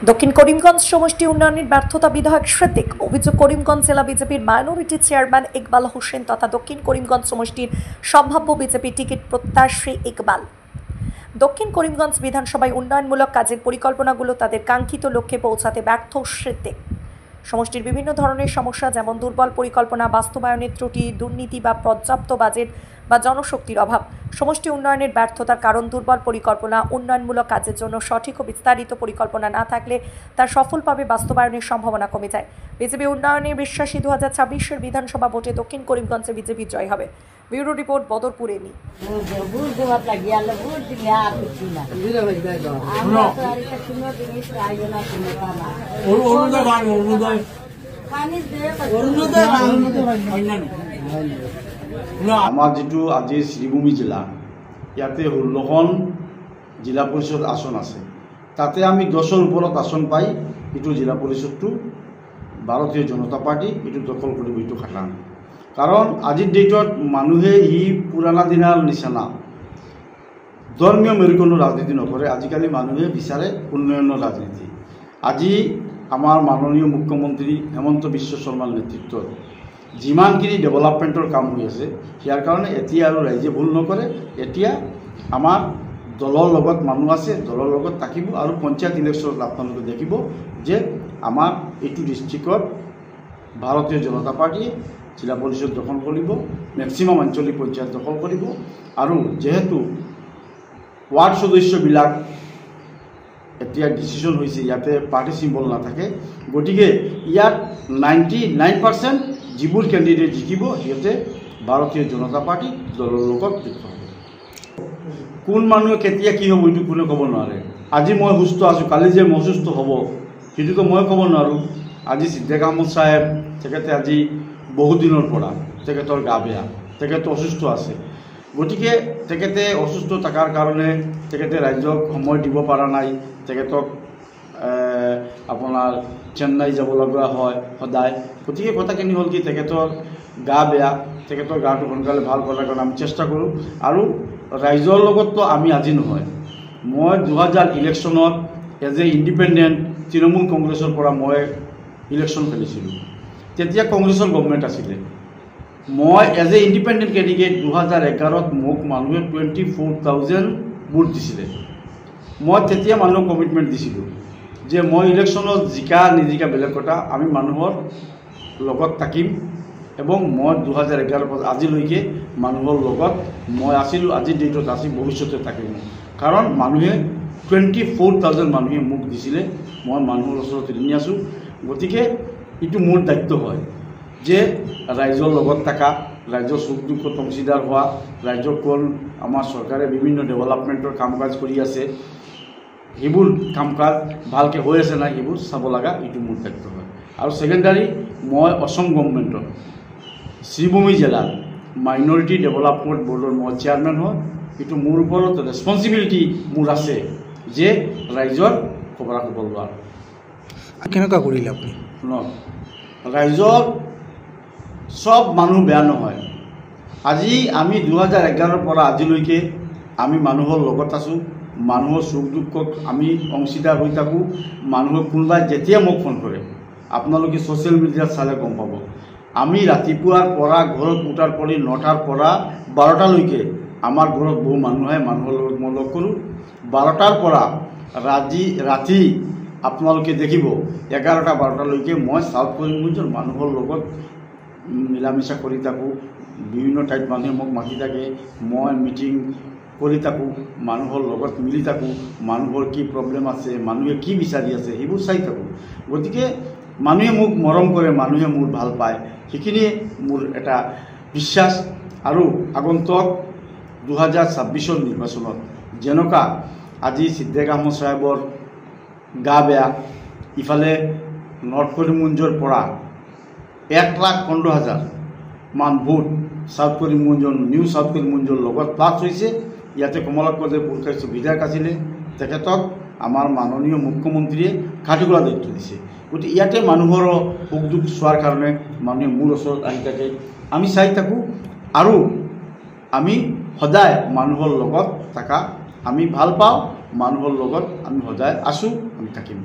দক্ষিণ করিমগঞ্জ সমষ্টি উন্নয়নের ব্যর্থতা বিধায়ক সিদ্দিক অভিযোগ করিমগঞ্জ জেলা বিজেপির মাইনরিটি চেয়ারম্যান ইকবাল হোসেন তথা দক্ষিণ করিমগঞ্জ সমষ্টির সম্ভাব্য বিজেপি টিকিট প্রত্যাশী ইকবাল দক্ষিণ করিমগঞ্জ বিধানসভায় উন্নয়নমূলক কাজের পরিকল্পনাগুলো তাদের কাঙ্ক্ষিত লক্ষ্যে পৌঁছাতে ব্যর্থ সিদ্দিক সমষ্টির বিভিন্ন ধরনের সমস্যা যেমন দুর্বল পরিকল্পনা বাস্তবায়নের ত্রুটি দুর্নীতি বা পর্যাপ্ত বাজেট বা জনশক্তির অভাব সমষ্টি উন্নয়নের ব্যর্থতার কারণ দুর্বল পরিকল্পনা উন্নয়নমূলক কাজের জন্য সঠিক ও বিস্তারিত পরিকল্পনা না থাকলে তার সফলভাবে বাস্তবায়নের সম্ভাবনা কমে যায় বিজেপি উন্নয়নে বিশ্বাসী 2026-এর বিধানসভা ভোটে দক্ষিণ করিমগঞ্জে বিজেপি জয় হবে ব্যুরো রিপোর্ট বদরপুর এনি আমার যেটো আজি শ্রীভূমি জেলা ইয়াতে 16খন জিলা পরিষদ আসন আছে তাতে আমি 10-ৰ ওপৰত আসন পাই এটো জিলা পৰিষদটো ভাৰতীয় জনতা পাৰ্টি এটো দখল কৰিব এটো খাটাং কাৰণ আজিৰ ডেটত মানুহে ই পুৰানা দিনাৰ নিচিনা ধৰ্মীয় মেৰুকৰণৰ ৰাজনীতি নকৰে আজিকালি মানুহে বিচাৰে উন্নয়নৰ ৰাজনীতি আজি আমাৰ মাননীয় মুখ্যমন্ত্ৰী হেমন্ত বিশ্ব শৰ্মাৰ নেতৃত্বত যিমানখিনি ডেভেলপমেণ্টৰ কাম হৈ আছে ইয়াৰ কাৰণে এতিয়া আৰু ৰাইজে ভুল নকৰে এতিয়া আমাৰ দলৰ লগত মানুহ আছে দলৰ লগত থাকিব আৰু পঞ্চায়ত ইলেকশ্যনত আপোনালোকে দেখিব যে আমাৰ এইটো ডিষ্ট্ৰিক্টত ভাৰতীয় জনতা পাৰ্টিয়ে জিলা পৰিষদ দখল কৰিব মেক্সিমাম আঞ্চলিক পঞ্চায়ত দখল কৰিব আৰু যেহেতু ৱাৰ্ড সদস্যবিলাক এতিয়া ডিচিশ্যন হৈছে ইয়াতে পাৰ্টি চিম্বল নাথাকে গতিকে ইয়াত 99% যিবোৰ কেণ্ডিডেট জিকিব সিহঁতে ভাৰতীয় জনতা পাৰ্টি দলৰ লগত যুক্ত হ'ব কোন মানুহে কেতিয়া কি হ'ব এইটো কোনে ক'ব নোৱাৰে আজি মই সুস্থ আছোঁ কালি যে মই অসুস্থ হ'ব সেইটোতো মই ক'ব নোৱাৰোঁ আজি সিদ্দিক আহমদ চাহেব তেখেতে আজি বহু দিনৰ পৰা তেখেতৰ গা বেয়া তেখেত অসুস্থ আছে গতিকে তেখেতে অসুস্থ থকাৰ কাৰণে তেখেতে ৰাজ্যক সময় দিব পৰা নাই তেখেতক আপোনাৰ চেন্নাই যাব লগা হয় সদায় গতিকে কথাখিনি হ'ল কি তেখেতৰ গা বেয়া তেখেতৰ গাটো সোনকালে ভাল কৰাৰ কাৰণে আমি চেষ্টা কৰোঁ আৰু ৰাইজৰ লগততো আমি আজি নহয় মই 2000 ইলেকশ্যনত এজ এ ইণ্ডিপেণ্ডেণ্ট তৃণমূল কংগ্ৰেছৰ পৰা মই ইলেকশ্যন খেলিছিলোঁ তেতিয়া কংগ্ৰেছৰ গভৰ্ণমেণ্ট আছিলে মই এজ এ ইণ্ডিপেণ্ডেণ্ট কেণ্ডিডেট 2011ত মোক মানুহে 24,000 ভোট দিছিলে মই তেতিয়া মানুহক কমিটমেণ্ট দিছিলোঁ যে মই ইলেকশ্যনত জিকা নিজিকা বেলেগ কথা আমি মানুহৰ লগত থাকিম এবং মই 2011 পৰা আজিলৈকে মানুহৰ লগত মই আছিলোঁ আজিৰ ডেটত আছি ভৱিষ্যতে থাকিম কাৰণ মানুহে 24,000 মানুহে মোক দিছিলে মই মানুহৰ ওচৰত ঋণী আছোঁ গতিকে এইটো মোৰ দায়িত্ব হয় যে ৰাইজৰ লগত থকা ৰাইজৰ সুখ দুখত অংশীদাৰ হোৱা ৰাইজক কোন আমাৰ চৰকাৰে বিভিন্ন ডেভেলপমেণ্টৰ কাম কাজ কৰি আছে সেইবোৰ কাম কাজ ভালকৈ হৈ আছে নাই সেইবোৰ চাব লগা এইটো মোৰ দায়িত্ব হয় আৰু সেকেন্ডাৰী মই অসম গভৰ্ণমেণ্টৰ শ্ৰীভূমি জেলাৰ মাইনৰিটি ডেভেলপমেন্ট বোৰ্ডৰ মই চেয়াৰম্যান হয় এইটো মোৰ ওপৰত ৰেসপন্সিবিলিটি মোৰ আছে যে ৰাইজৰ খবৰাখবৰ লোৱাৰ কেনেকুৱা কৰিলে আপুনি ৰাইজৰ সব মানুহ বেয়া নহয় আজি আমি 2011 পৰা আজিলৈকে আমি মানুহৰ লগত আছোঁ মানুহৰ সুখ দুখত আমি অংশীদাৰ হৈ থাকোঁ মানুহক কোনোবাই যেতিয়া মোক ফোন কৰে আপোনালোকে ছ'চিয়েল মিডিয়াত চালে গম পাব আমি ৰাতিপুৱাৰ পৰা ঘৰত উঠাৰ পৰি 9টাৰ পৰা 12টালৈকে আমাৰ ঘৰত বহু মানুহ আহে মানুহৰ লগত মই লগ কৰোঁ 12টাৰ পৰা ৰাতি আপোনালোকে দেখিব 11টা 12টালৈকে মই সাউথ কৰিমগঞ্জৰ মানুহৰ লগত মিলামিছা কৰি থাকোঁ বিভিন্ন ঠাইত মানুহে মোক মাতি থাকে মই মিটিং কৰি থাকোঁ মানুহৰ লগত মিলি থাকোঁ মানুহৰ কি প্ৰব্লেম আছে মানুহে কি বিচাৰি আছে সেইবোৰ চাই থাকোঁ গতিকে মানুহে মোক মৰম কৰে মানুহে মোৰ ভাল পায় সেইখিনিয়ে মোৰ এটা বিশ্বাস আৰু আগন্তুক 2026ৰ নিৰ্বাচনত যেনেকুৱা আজি সিদ্দিক আহমদ সাহেবৰ গা বেয়া ইফালে নৰ্থ কৰিমগঞ্জৰ পৰা 1,15,000 মান ভোট সাউথ কৰিমগঞ্জৰ নিউ সাউথ কৰিমগঞ্জৰ লগত প্লাছ হৈছে ইয়াতে কমলাক্ষ যে পুৰকাইছে বিধায়ক আছিলে তেখেতক আমাৰ মাননীয় মুখ্যমন্ত্ৰীয়ে কাটিগলা দায়িত্ব দিছে গতিকে ইয়াতে মানুহৰ সুখ দুখ চোৱাৰ কাৰণে মানুহে মোৰ ওচৰত আহি থাকে আমি চাই থাকোঁ আৰু আমি সদায় মানুহৰ লগত থকা আমি ভাল পাওঁ মানুহৰ লগত আমি সদায় আছোঁ আমি থাকিম